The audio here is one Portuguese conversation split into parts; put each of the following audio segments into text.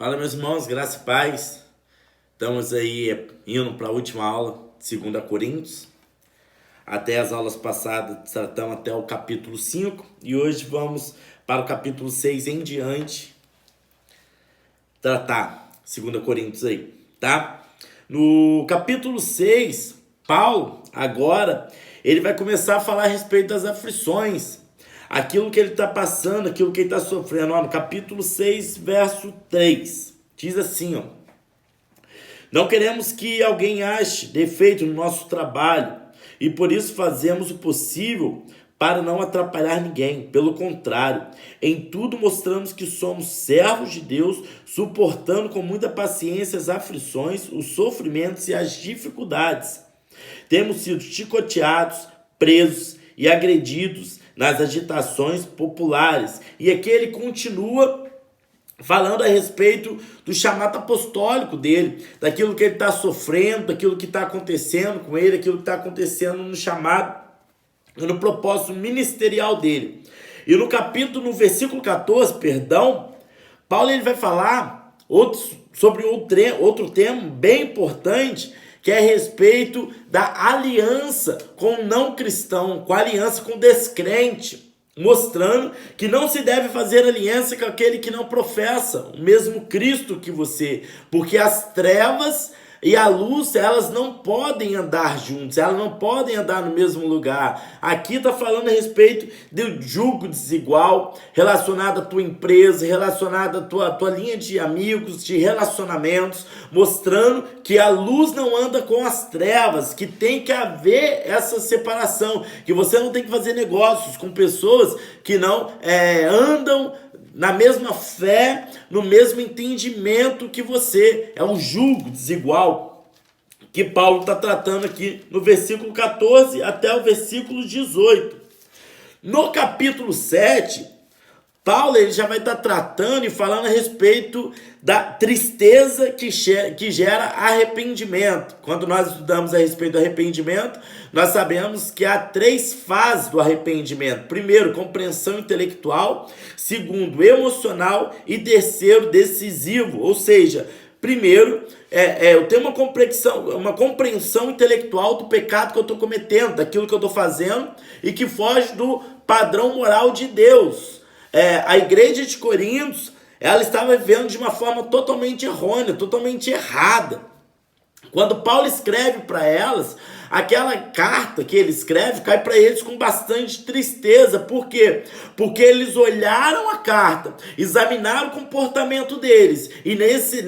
Fala, meus irmãos, graça e paz. Estamos aí indo para a última aula de 2 Coríntios. Até as aulas passadas tratamos até o capítulo 5 e hoje vamos para o capítulo 6 em diante tratar 2 Coríntios aí, tá? No capítulo 6, Paulo, agora, ele vai começar a falar a respeito das aflições, aquilo que ele está passando, aquilo que ele está sofrendo. No capítulo 6, verso 3, diz assim, ó: não queremos que alguém ache defeito no nosso trabalho e por isso fazemos o possível para não atrapalhar ninguém. Pelo contrário, em tudo mostramos que somos servos de Deus, suportando com muita paciência as aflições, os sofrimentos e as dificuldades. Temos sido chicoteados, presos e agredidos nas agitações populares. E aqui ele continua falando a respeito do chamado apostólico dele, daquilo que ele está sofrendo, daquilo que está acontecendo com ele, aquilo que está acontecendo no chamado, no propósito ministerial dele. E no versículo 14, Paulo ele vai falar sobre outro tema bem importante, que é a respeito da aliança com o não cristão, com a aliança com o descrente, mostrando que não se deve fazer aliança com aquele que não professa o mesmo Cristo que você, porque as trevas e a luz, elas não podem andar juntos, elas não podem andar no mesmo lugar. Aqui está falando a respeito do jugo desigual relacionado à tua empresa, relacionado à tua linha de amigos, de relacionamentos, mostrando que a luz não anda com as trevas, que tem que haver essa separação, que você não tem que fazer negócios com pessoas que não andam na mesma fé, no mesmo entendimento que você. É um jugo desigual que Paulo está tratando aqui no versículo 14 até o versículo 18. No capítulo 7, Paulo ele já vai estar tratando e falando a respeito da tristeza que gera arrependimento. Quando nós estudamos a respeito do arrependimento, nós sabemos que há 3 fases do arrependimento. Primeiro, compreensão intelectual. Segundo, emocional. E terceiro, decisivo. Ou seja, primeiro, eu tenho uma compreensão intelectual do pecado que eu estou cometendo, daquilo que eu estou fazendo e que foge do padrão moral de Deus. A igreja de Coríntios, ela estava vivendo de uma forma totalmente errônea, totalmente errada. Quando Paulo escreve para elas, aquela carta que ele escreve cai para eles com bastante tristeza. Por quê? Porque eles olharam a carta, examinaram o comportamento deles, e nesse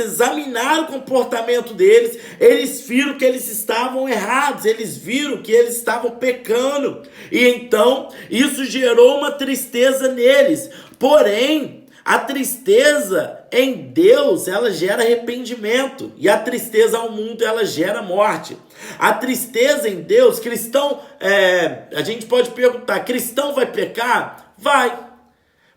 examinar o comportamento deles, eles viram que eles estavam errados, eles viram que eles estavam pecando, e então isso gerou uma tristeza neles. Porém, a tristeza em Deus, ela gera arrependimento. E a tristeza ao mundo, ela gera morte. A tristeza em Deus, cristão, a gente pode perguntar, cristão vai pecar? Vai.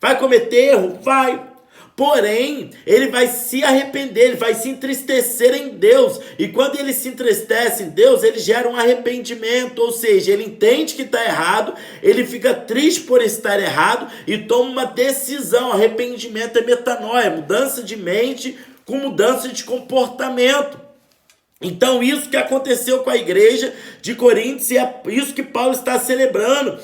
Vai cometer erro? Vai. Porém, ele vai se arrepender, ele vai se entristecer em Deus. E quando ele se entristece em Deus, ele gera um arrependimento. Ou seja, ele entende que está errado, ele fica triste por estar errado e toma uma decisão. Arrependimento é metanoia, mudança de mente com mudança de comportamento. Então isso que aconteceu com a igreja de Coríntios, e é isso que Paulo está celebrando.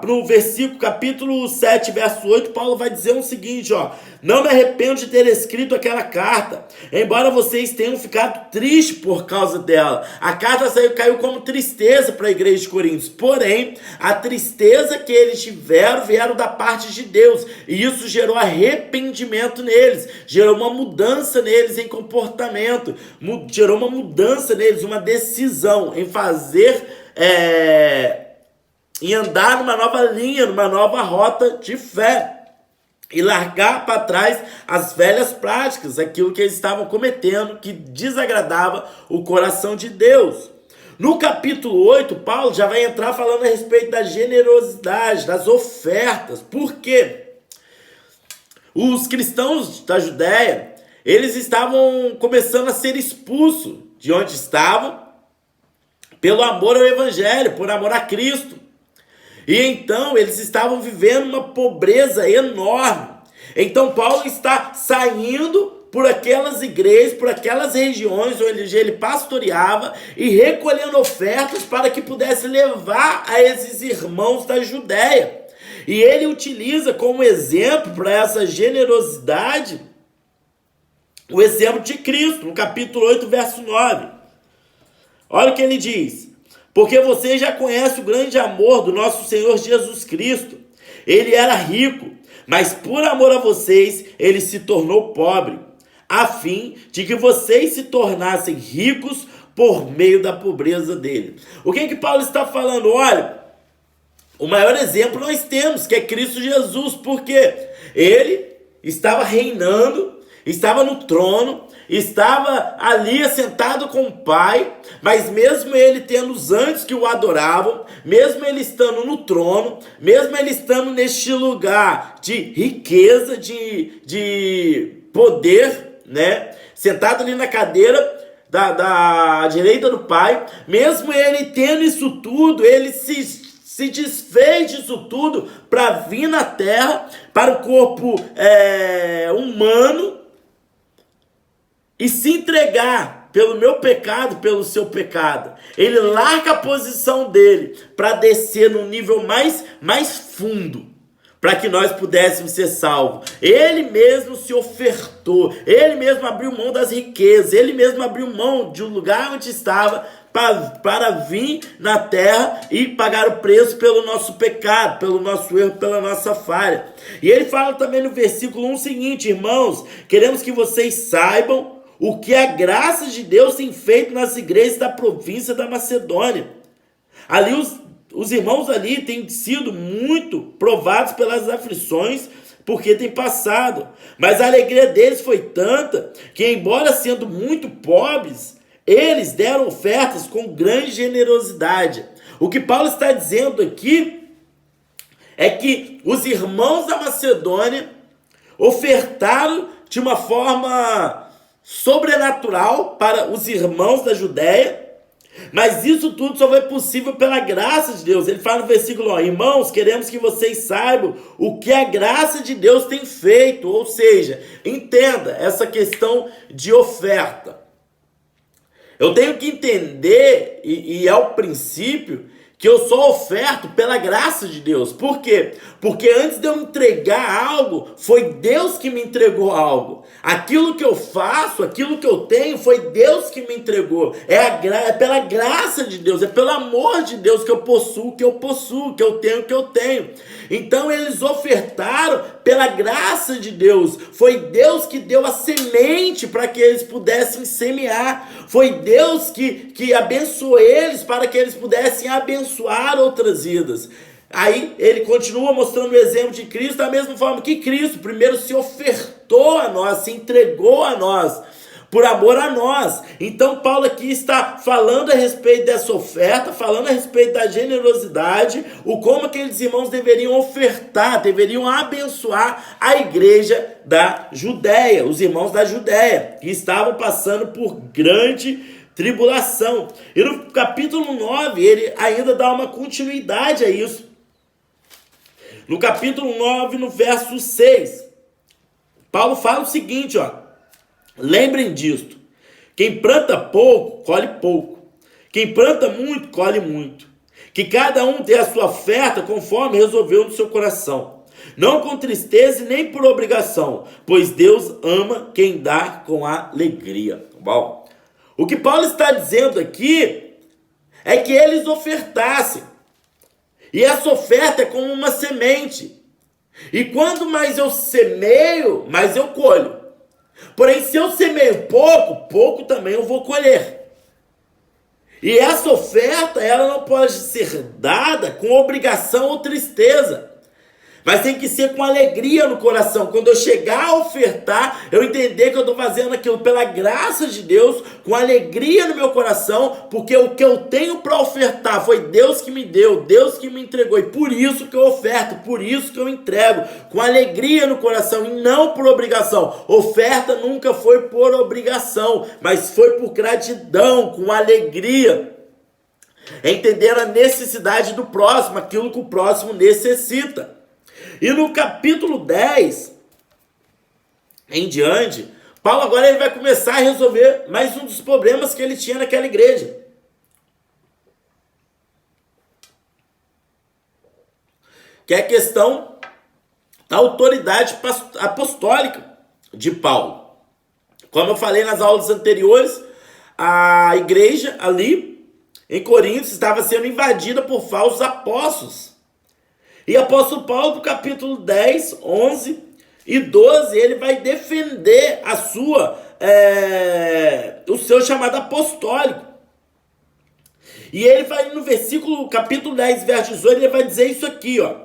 No versículo, capítulo 7, verso 8, Paulo vai dizer o seguinte, ó: não me arrependo de ter escrito aquela carta, embora vocês tenham ficado tristes por causa dela. A carta caiu como tristeza para a igreja de Coríntios, porém, a tristeza que eles tiveram vieram da parte de Deus, e isso gerou arrependimento neles, gerou uma mudança neles em comportamento, gerou uma mudança neles, uma decisão em fazer, em andar numa nova linha, numa nova rota de fé. E largar para trás as velhas práticas, aquilo que eles estavam cometendo, que desagradava o coração de Deus. No capítulo 8, Paulo já vai entrar falando a respeito da generosidade, das ofertas. Por quê? Os cristãos da Judéia, eles estavam começando a ser expulsos de onde estavam pelo amor ao Evangelho, por amor a Cristo. E então eles estavam vivendo uma pobreza enorme. Então Paulo está saindo por aquelas igrejas, por aquelas regiões onde ele pastoreava e recolhendo ofertas para que pudesse levar a esses irmãos da Judéia. E ele utiliza como exemplo para essa generosidade o exemplo de Cristo, no capítulo 8, verso 9. Olha o que ele diz: porque você já conhece o grande amor do nosso Senhor Jesus Cristo. Ele era rico, mas por amor a vocês, ele se tornou pobre, a fim de que vocês se tornassem ricos por meio da pobreza dele. O que Paulo está falando? Olha, o maior exemplo nós temos, que é Cristo Jesus, porque ele estava reinando, estava no trono, estava ali assentado com o Pai, mas mesmo ele tendo os anjos que o adoravam, mesmo ele estando no trono, mesmo ele estando neste lugar de riqueza, de poder, né? Sentado ali na cadeira da direita do Pai, mesmo ele tendo isso tudo, ele se desfez disso tudo para vir na terra, para o corpo humano, e se entregar pelo meu pecado, pelo seu pecado. Ele larga a posição dele para descer no nível mais fundo, para que nós pudéssemos ser salvos. Ele mesmo se ofertou, ele mesmo abriu mão das riquezas, ele mesmo abriu mão de um lugar onde estava para vir na terra e pagar o preço pelo nosso pecado, pelo nosso erro, pela nossa falha. E ele fala também no versículo 1 o seguinte: irmãos, queremos que vocês saibam o que a graça de Deus tem feito nas igrejas da província da Macedônia. Ali os irmãos ali têm sido muito provados pelas aflições, porque têm passado. Mas a alegria deles foi tanta que, embora sendo muito pobres, eles deram ofertas com grande generosidade. O que Paulo está dizendo aqui é que os irmãos da Macedônia ofertaram de uma forma sobrenatural para os irmãos da Judéia, mas isso tudo só foi possível pela graça de Deus. Ele fala no versículo 1: irmãos, queremos que vocês saibam o que a graça de Deus tem feito. Ou seja, entenda essa questão de oferta. Eu tenho que entender, e é o princípio, que eu sou oferto pela graça de Deus. Por quê? Porque antes de eu entregar algo, foi Deus que me entregou algo. Aquilo que eu faço, aquilo que eu tenho, foi Deus que me entregou. É pela graça de Deus, é pelo amor de Deus que eu possuo o que eu possuo, que eu tenho o que eu tenho. Então eles ofertaram pela graça de Deus. Foi Deus que deu a semente para que eles pudessem semear. Foi Deus que abençoou eles para que eles pudessem abençoar outras vidas. Aí ele continua mostrando o exemplo de Cristo, da mesma forma que Cristo primeiro se ofertou a nós, se entregou a nós, por amor a nós. Então Paulo aqui está falando a respeito dessa oferta, falando a respeito da generosidade, o como aqueles irmãos deveriam ofertar, deveriam abençoar a igreja da Judéia, os irmãos da Judéia, que estavam passando por grande tribulação. E no capítulo 9, ele ainda dá uma continuidade a isso. No capítulo 9, no verso 6, Paulo fala o seguinte, lembrem disto: quem planta pouco, colhe pouco. Quem planta muito, colhe muito. Que cada um dê a sua oferta conforme resolveu no seu coração, não com tristeza e nem por obrigação, pois Deus ama quem dá com alegria. Bom, o que Paulo está dizendo aqui é que eles ofertassem. E essa oferta é como uma semente. E quanto mais eu semeio, mais eu colho. Porém, se eu semeio pouco, pouco também eu vou colher. E essa oferta, ela não pode ser dada com obrigação ou tristeza, mas tem que ser com alegria no coração. Quando eu chegar a ofertar, eu entender que eu estou fazendo aquilo pela graça de Deus, com alegria no meu coração, porque o que eu tenho para ofertar foi Deus que me deu, Deus que me entregou, e por isso que eu oferto, por isso que eu entrego, com alegria no coração e não por obrigação. Oferta nunca foi por obrigação, mas foi por gratidão, com alegria. Entender a necessidade do próximo, aquilo que o próximo necessita. E no capítulo 10, em diante, Paulo agora ele vai começar a resolver mais um dos problemas que ele tinha naquela igreja. Que é a questão da autoridade apostólica de Paulo. Como eu falei nas aulas anteriores, a igreja ali em Corinto estava sendo invadida por falsos apóstolos. E apóstolo Paulo, no capítulo 10, 11 e 12, ele vai defender o seu chamado apostólico. E ele vai no capítulo 10, verso 18, ele vai dizer isso aqui, ó.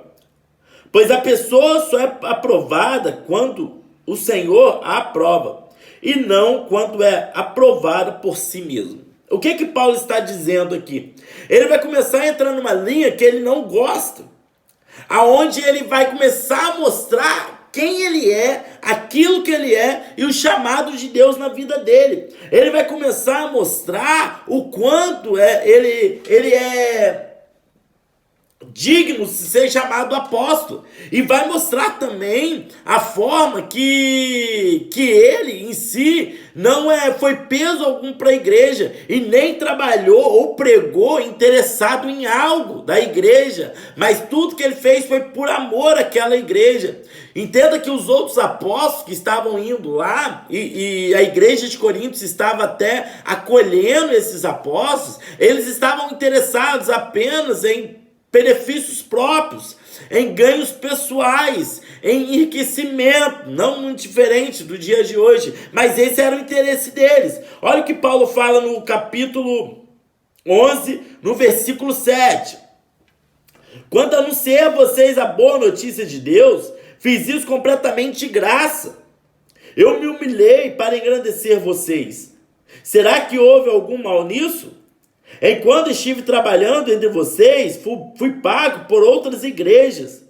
Pois a pessoa só é aprovada quando o Senhor a aprova, e não quando é aprovada por si mesmo. O que Paulo está dizendo aqui? Ele vai começar a entrar numa linha que ele não gosta, aonde ele vai começar a mostrar quem ele é, aquilo que ele é e o chamado de Deus na vida dele. Ele vai começar a mostrar o quanto ele é digno de ser chamado apóstolo, e vai mostrar também a forma que ele em si não foi peso algum para a igreja, e nem trabalhou ou pregou interessado em algo da igreja, mas tudo que ele fez foi por amor àquela igreja. Entenda que os outros apóstolos que estavam indo lá, e a igreja de Corinto estava até acolhendo esses apóstolos, eles estavam interessados apenas em benefícios próprios, em ganhos pessoais, em enriquecimento, não muito diferente do dia de hoje, mas esse era o interesse deles. Olha o que Paulo fala no capítulo 11, no versículo 7. Quando anunciei a vocês a boa notícia de Deus, fiz isso completamente de graça. Eu me humilhei para engrandecer vocês. Será que houve algum mal nisso? Enquanto estive trabalhando entre vocês, fui pago por outras igrejas.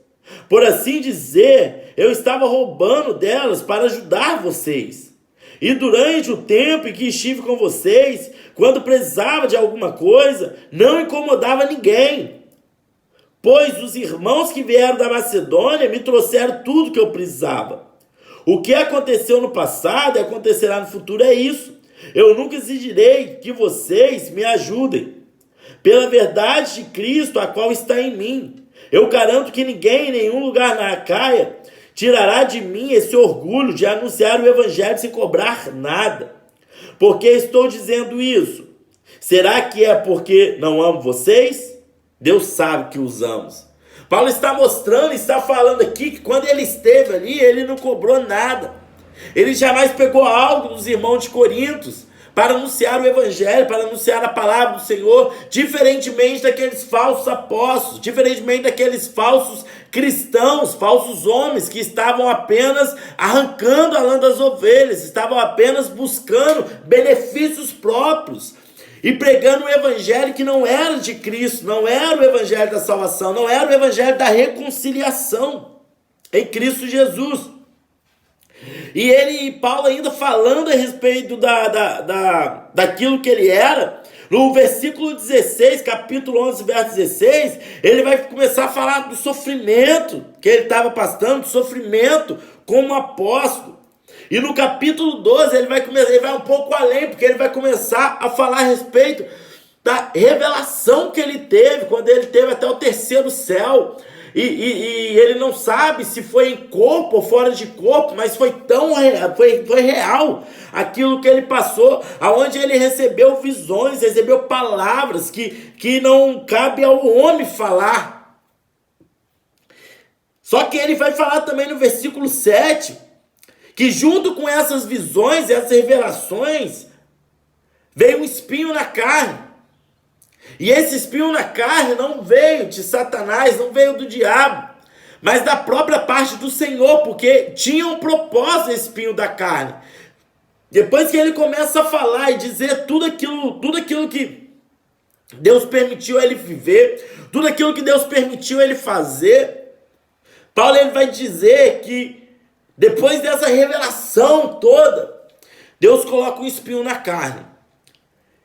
Por assim dizer, eu estava roubando delas para ajudar vocês. E durante o tempo em que estive com vocês, quando precisava de alguma coisa, não incomodava ninguém. Pois os irmãos que vieram da Macedônia me trouxeram tudo que eu precisava. O que aconteceu no passado e acontecerá no futuro é isso. Eu nunca exigirei que vocês me ajudem. Pela verdade de Cristo, a qual está em mim, eu garanto que ninguém em nenhum lugar na Acaia tirará de mim esse orgulho de anunciar o evangelho sem cobrar nada. Por que estou dizendo isso? Será que é porque não amo vocês? Deus sabe que os amo. Paulo está mostrando, está falando aqui que quando ele esteve ali, ele não cobrou nada. Ele jamais pegou algo dos irmãos de Corinto para anunciar o evangelho, para anunciar a palavra do Senhor, diferentemente daqueles falsos apóstolos, diferentemente daqueles falsos cristãos, falsos homens que estavam apenas arrancando a lã das ovelhas, estavam apenas buscando benefícios próprios e pregando um evangelho que não era de Cristo, não era o evangelho da salvação, não era o evangelho da reconciliação em Cristo Jesus. E Paulo ainda falando a respeito daquilo que ele era, no versículo 16, capítulo 11, verso 16, ele vai começar a falar do sofrimento que ele estava passando, do sofrimento como apóstolo. E no capítulo 12 ele vai um pouco além, porque ele vai começar a falar a respeito da revelação que ele teve, quando ele teve até o terceiro céu. E ele não sabe se foi em corpo ou fora de corpo, mas foi real aquilo que ele passou, aonde ele recebeu visões, recebeu palavras que não cabe ao homem falar. Só que ele vai falar também no versículo 7, que junto com essas visões, essas revelações, veio um espinho na carne. E esse espinho na carne não veio de Satanás, não veio do diabo, mas da própria parte do Senhor, porque tinha um propósito esse espinho da carne. Depois que ele começa a falar e dizer tudo aquilo que Deus permitiu ele viver, tudo aquilo que Deus permitiu ele fazer, Paulo ele vai dizer que depois dessa revelação toda, Deus coloca um espinho na carne.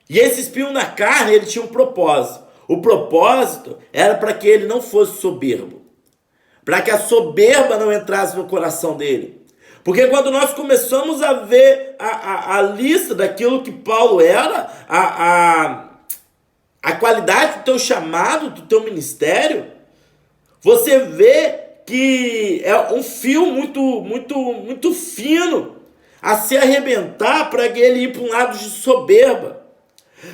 E esse espinho na carne, ele tinha um propósito. O propósito era para que ele não fosse soberbo. Para que a soberba não entrasse no coração dele. Porque quando nós começamos a ver a lista daquilo que Paulo era, a qualidade do teu chamado, do teu ministério, você vê que é um fio muito fino a se arrebentar para ele ir para um lado de soberba.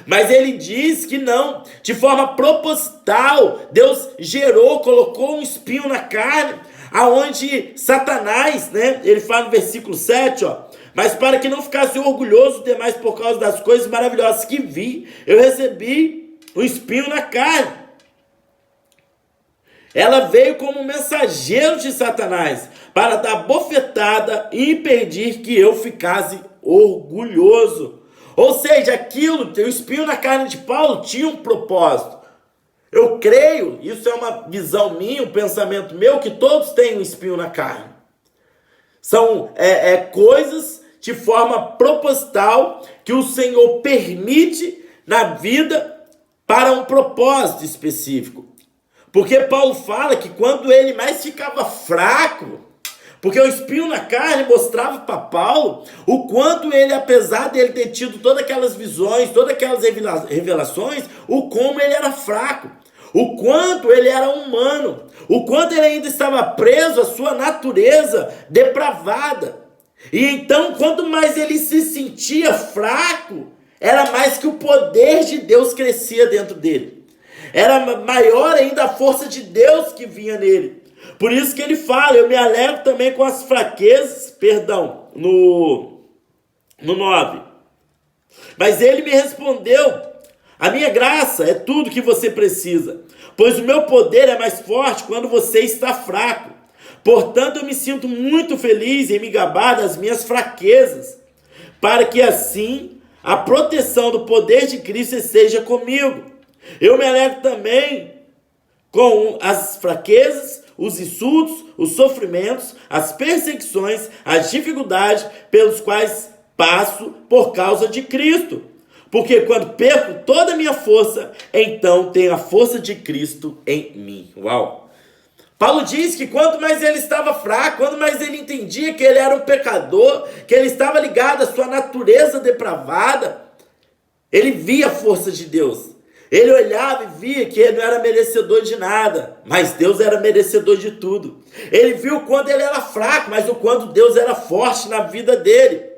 Mas ele diz que não, de forma proposital, Deus colocou um espinho na carne, aonde Satanás, né, ele fala no versículo 7, mas para que não ficasse orgulhoso demais por causa das coisas maravilhosas que vi, eu recebi um espinho na carne. Ela veio como mensageiro de Satanás, para dar bofetada e impedir que eu ficasse orgulhoso. Ou seja, aquilo, o espinho na carne de Paulo tinha um propósito. Eu creio, isso é uma visão minha, um pensamento meu, que todos têm um espinho na carne. São coisas de forma proposital que o Senhor permite na vida para um propósito específico. Porque Paulo fala que quando ele mais ficava fraco, porque o espinho na carne mostrava para Paulo o quanto ele, apesar de ele ter tido todas aquelas visões, todas aquelas revelações, o como ele era fraco, o quanto ele era humano, o quanto ele ainda estava preso à sua natureza depravada. E então, quanto mais ele se sentia fraco, era mais que o poder de Deus crescia dentro dele. Era maior ainda a força de Deus que vinha nele. Por isso que ele fala, eu me alegro também com as fraquezas, no 9. Mas ele me respondeu, a minha graça é tudo que você precisa, pois o meu poder é mais forte quando você está fraco. Portanto, eu me sinto muito feliz em me gabar das minhas fraquezas, para que assim a proteção do poder de Cristo seja comigo. Eu me alegro também com as fraquezas, os insultos, os sofrimentos, as perseguições, as dificuldades pelos quais passo por causa de Cristo. Porque quando perco toda a minha força, então tenho a força de Cristo em mim. Uau! Paulo diz que quanto mais ele estava fraco, quanto mais ele entendia que ele era um pecador, que ele estava ligado à sua natureza depravada, ele via a força de Deus. Ele olhava e via que ele não era merecedor de nada, mas Deus era merecedor de tudo. Ele viu o quanto ele era fraco, mas o quanto Deus era forte na vida dele.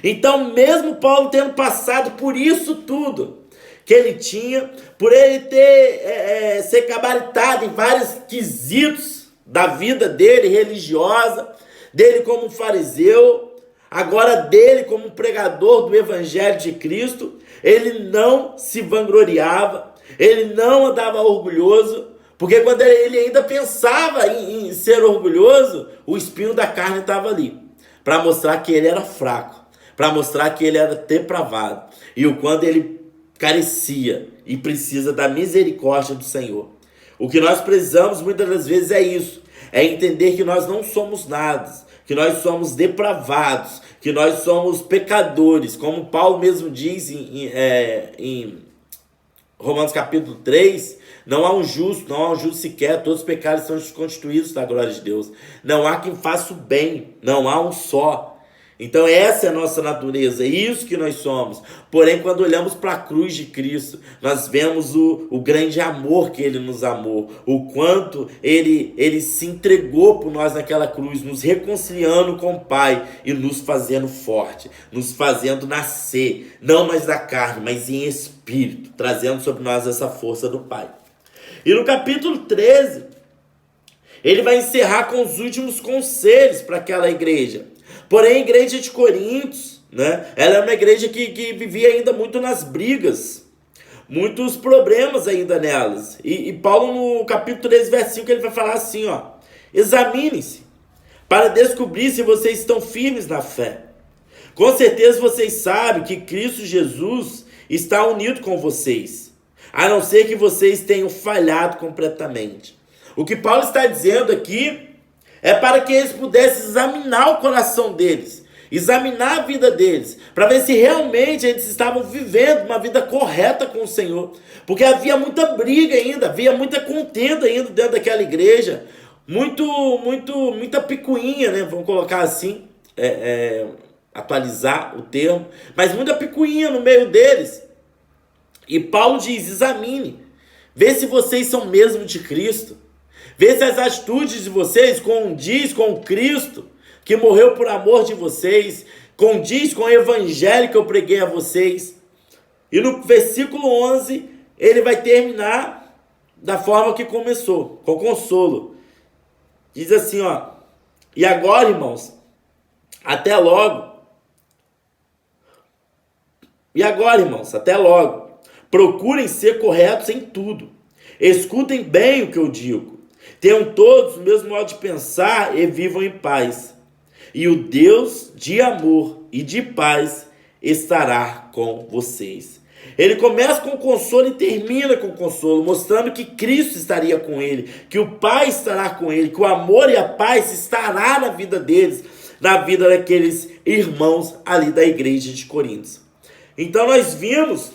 Então, mesmo Paulo tendo passado por isso tudo que ele tinha, por ele ter ser gabaritado em vários quesitos da vida dele, religiosa, dele como um fariseu, agora dele como um pregador do Evangelho de Cristo, ele não se vangloriava, ele não andava orgulhoso, porque quando ele ainda pensava em ser orgulhoso, o espinho da carne estava ali, para mostrar que ele era fraco, para mostrar que ele era depravado, e o quanto ele carecia e precisa da misericórdia do Senhor. O que nós precisamos muitas das vezes é isso, é entender que nós não somos nada, que nós somos depravados, que nós somos pecadores, como Paulo mesmo diz em Romanos capítulo 3, não há um justo sequer, todos os pecados são desconstituídos da glória de Deus. Não há quem faça o bem, não há um só. Então essa é a nossa natureza, é isso que nós somos. Porém, quando olhamos para a cruz de Cristo, nós vemos o grande amor que Ele nos amou, o quanto Ele se entregou por nós naquela cruz, nos reconciliando com o Pai e nos fazendo forte, nos fazendo nascer, não mais da carne, mas em espírito, trazendo sobre nós essa força do Pai. E no capítulo 13, ele vai encerrar com os últimos conselhos para aquela igreja. Porém, a igreja de Coríntios, né, ela é uma igreja que vivia ainda muito nas brigas, muitos problemas ainda nelas. E Paulo, no capítulo 13, verso 5, ele vai falar assim, examinem-se para descobrir se vocês estão firmes na fé. Com certeza vocês sabem que Cristo Jesus está unido com vocês, a não ser que vocês tenham falhado completamente. O que Paulo está dizendo aqui é para que eles pudessem examinar o coração deles, examinar a vida deles, para ver se realmente eles estavam vivendo uma vida correta com o Senhor. Porque havia muita briga ainda, havia muita contenda ainda dentro daquela igreja, muita picuinha, né? Vamos colocar assim. atualizar o termo, mas muita picuinha no meio deles. E Paulo diz: examine, vê se vocês são mesmo de Cristo, vê se as atitudes de vocês condiz com Cristo, que morreu por amor de vocês, condiz com o evangelho que eu preguei a vocês. E no versículo 11, ele vai terminar da forma que começou, com consolo. Diz assim, ó: e agora, irmãos, até logo. E agora, irmãos, até logo. Procurem ser corretos em tudo. Escutem bem o que eu digo. Tenham todos o mesmo modo de pensar e vivam em paz. E o Deus de amor e de paz estará com vocês. Ele começa com consolo e termina com consolo, mostrando que Cristo estaria com ele, que o Pai estará com ele, que o amor e a paz estará na vida deles, na vida daqueles irmãos ali da igreja de Coríntios. Então nós vimos,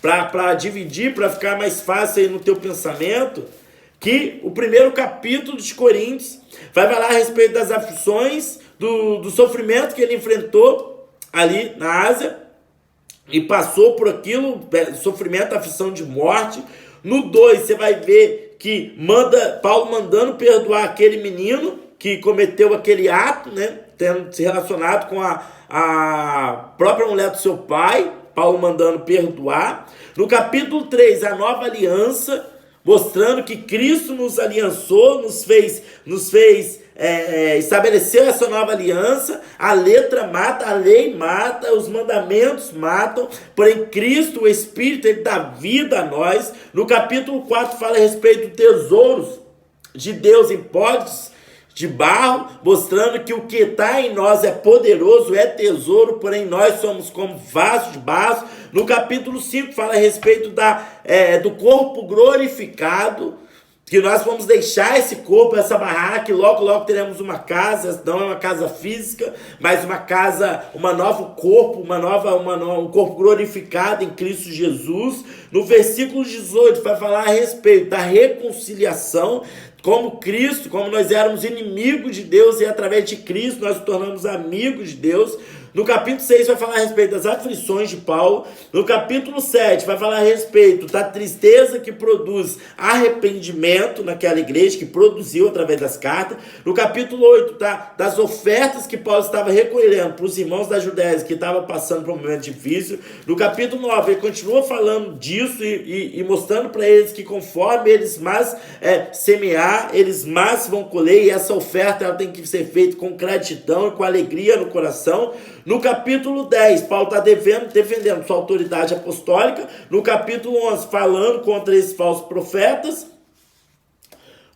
para dividir, para ficar mais fácil aí no teu pensamento, que o primeiro capítulo de Coríntios vai falar a respeito das aflições, do sofrimento que ele enfrentou ali na Ásia, e passou por aquilo, sofrimento, aflição de morte. No 2, você vai ver que Paulo mandando perdoar aquele menino que cometeu aquele ato, né, tendo se relacionado com a própria mulher do seu pai, Paulo mandando perdoar. No capítulo 3, a nova aliança, mostrando que Cristo nos aliançou, nos fez estabeleceu essa nova aliança. A letra mata, a lei mata, os mandamentos matam, porém Cristo, o Espírito, ele dá vida a nós. No capítulo 4 fala a respeito de tesouros de Deus em potes de barro, mostrando que o que está em nós é poderoso, é tesouro, porém nós somos como vasos de barro. No capítulo 5 fala a respeito do corpo glorificado, que nós vamos deixar esse corpo, essa barraca, e logo, logo teremos uma casa, não é uma casa física, mas uma casa, um novo corpo, um corpo glorificado em Cristo Jesus. No versículo 18 vai falar a respeito da reconciliação, como Cristo, como nós éramos inimigos de Deus, e através de Cristo nós nos tornamos amigos de Deus. No capítulo 6 vai falar a respeito das aflições de Paulo. No capítulo 7 vai falar a respeito da tristeza que produz arrependimento naquela igreja, que produziu através das cartas. No capítulo 8 das ofertas que Paulo estava recolhendo para os irmãos da Judéia que estavam passando por um momento difícil. No capítulo 9 ele continua falando disso e mostrando para eles que conforme eles mais semear, eles mais vão colher, e essa oferta ela tem que ser feita com gratidão e com alegria no coração. No capítulo 10, Paulo está defendendo sua autoridade apostólica. No capítulo 11, falando contra esses falsos profetas.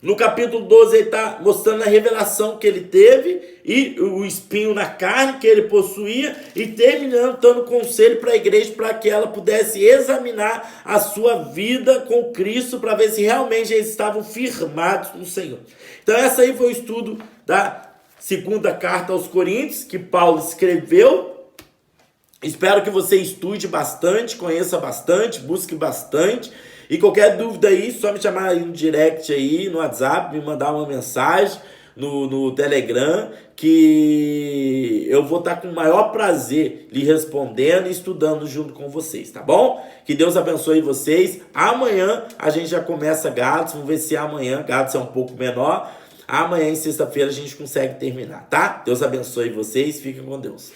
No capítulo 12, ele está mostrando a revelação que ele teve e o espinho na carne que ele possuía, e terminando dando conselho para a igreja para que ela pudesse examinar a sua vida com Cristo para ver se realmente eles estavam firmados no Senhor. Então essa aí foi o estudo da segunda carta aos Coríntios, que Paulo escreveu. Espero que você estude bastante, conheça bastante, busque bastante. E qualquer dúvida aí, só me chamar aí no direct aí, no WhatsApp, me mandar uma mensagem no Telegram, que eu vou estar com o maior prazer lhe respondendo e estudando junto com vocês, tá bom? Que Deus abençoe vocês. Amanhã a gente já começa Gálatas, vamos ver se amanhã, Gálatas é um pouco menor, amanhã, em sexta-feira, a gente consegue terminar, tá? Deus abençoe vocês. Fiquem com Deus.